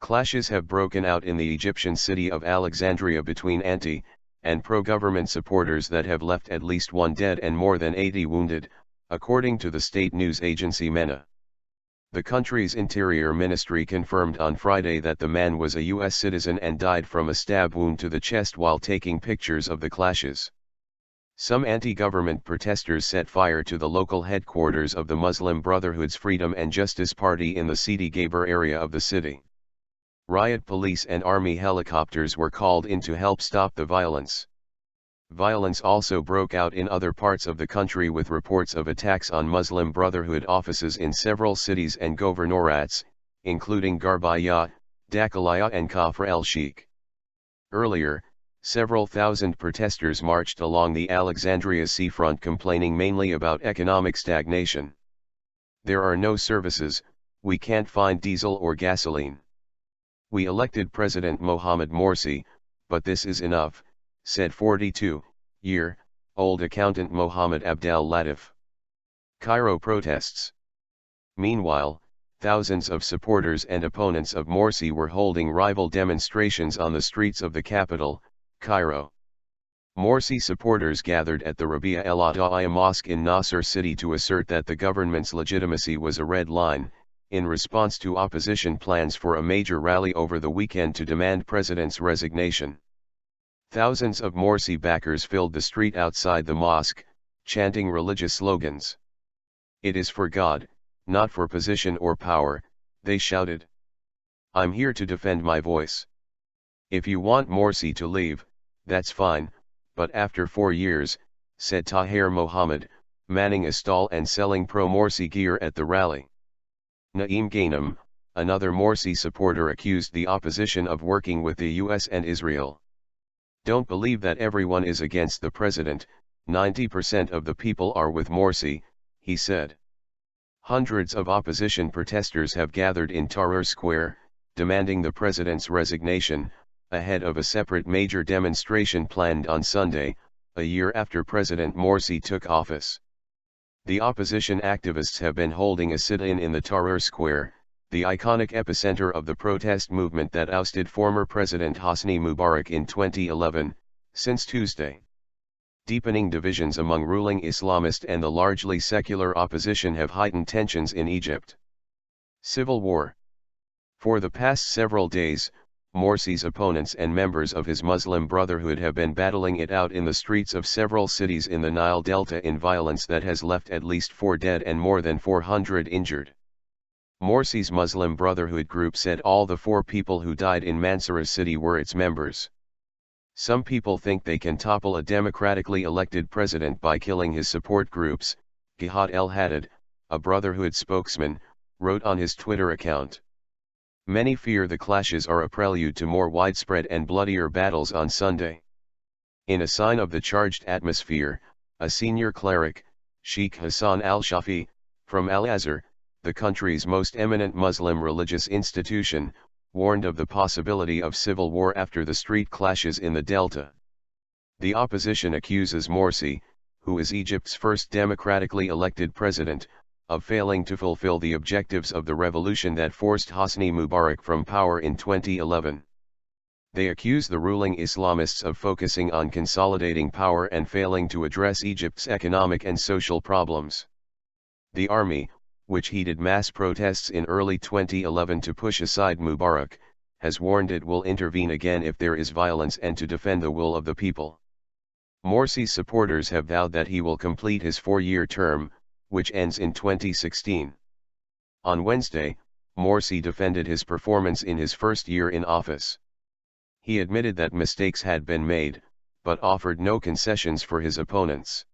Clashes have broken out in the Egyptian city of Alexandria between anti- and pro-government supporters that have left at least 1 dead and more than 80 wounded, according to the state news agency MENA. The country's Interior Ministry confirmed on Friday that the man was a U.S. citizen and died from a stab wound to the chest while taking pictures of the clashes. Some anti-government protesters set fire to the local headquarters of the Muslim Brotherhood's Freedom and Justice Party in the Sidi Gaber area of the city. Riot police and army helicopters were called in to help stop the violence. Violence also broke out in other parts of the country with reports of attacks on Muslim Brotherhood offices in several cities and governorates, including Gharbiya, Daqahliyah and Kafr el-Sheikh. Earlier, several thousand protesters marched along the Alexandria seafront complaining mainly about economic stagnation. There are no services, we can't find diesel or gasoline. We elected President Mohamed Morsi, but this is enough, said 42-year-old accountant Mohamed Abdel Latif. Cairo protests. Meanwhile, thousands of supporters and opponents of Morsi were holding rival demonstrations on the streets of the capital, Cairo. Morsi supporters gathered at the Rabia el-Adawiyah Mosque in Nasser City to assert that the government's legitimacy was a red line, in response to opposition plans for a major rally over the weekend to demand president's resignation. Thousands of Morsi backers filled the street outside the mosque, chanting religious slogans. "It is for God, not for position or power," they shouted. "I'm here to defend my voice. If you want Morsi to leave, that's fine, but after 4 years," said Tahir Mohammed, manning a stall and selling pro-Morsi gear at the rally. Naeem Ghanem, another Morsi supporter, accused the opposition of working with the US and Israel. "Don't believe that everyone is against the president, 90% of the people are with Morsi," he said. Hundreds of opposition protesters have gathered in Tahrir Square, demanding the president's resignation, ahead of a separate major demonstration planned on Sunday, a year after President Morsi took office. The opposition activists have been holding a sit-in in the Tahrir Square, the iconic epicenter of the protest movement that ousted former President Hosni Mubarak in 2011, since Tuesday. Deepening divisions among ruling Islamist and the largely secular opposition have heightened tensions in Egypt. Civil war. For the past several days, Morsi's opponents and members of his Muslim Brotherhood have been battling it out in the streets of several cities in the Nile Delta in violence that has left at least 4 dead and more than 400 injured. Morsi's Muslim Brotherhood group said all the 4 people who died in Mansoura city were its members. "Some people think they can topple a democratically elected president by killing his support groups," Gihad el-Haddad, a Brotherhood spokesman, wrote on his Twitter account. Many fear the clashes are a prelude to more widespread and bloodier battles on Sunday. In a sign of the charged atmosphere, a senior cleric, Sheikh Hassan al-Shafi, from Al-Azhar, the country's most eminent Muslim religious institution, warned of the possibility of civil war after the street clashes in the Delta. The opposition accuses Morsi, who is Egypt's first democratically elected president, of failing to fulfill the objectives of the revolution that forced Hosni Mubarak from power in 2011. They accuse the ruling Islamists of focusing on consolidating power and failing to address Egypt's economic and social problems. The army, which heated mass protests in early 2011 to push aside Mubarak, has warned it will intervene again if there is violence and to defend the will of the people. Morsi's supporters have vowed that he will complete his 4-year term, which ends in 2016. On Wednesday, Morsi defended his performance in his first year in office. He admitted that mistakes had been made, but offered no concessions for his opponents.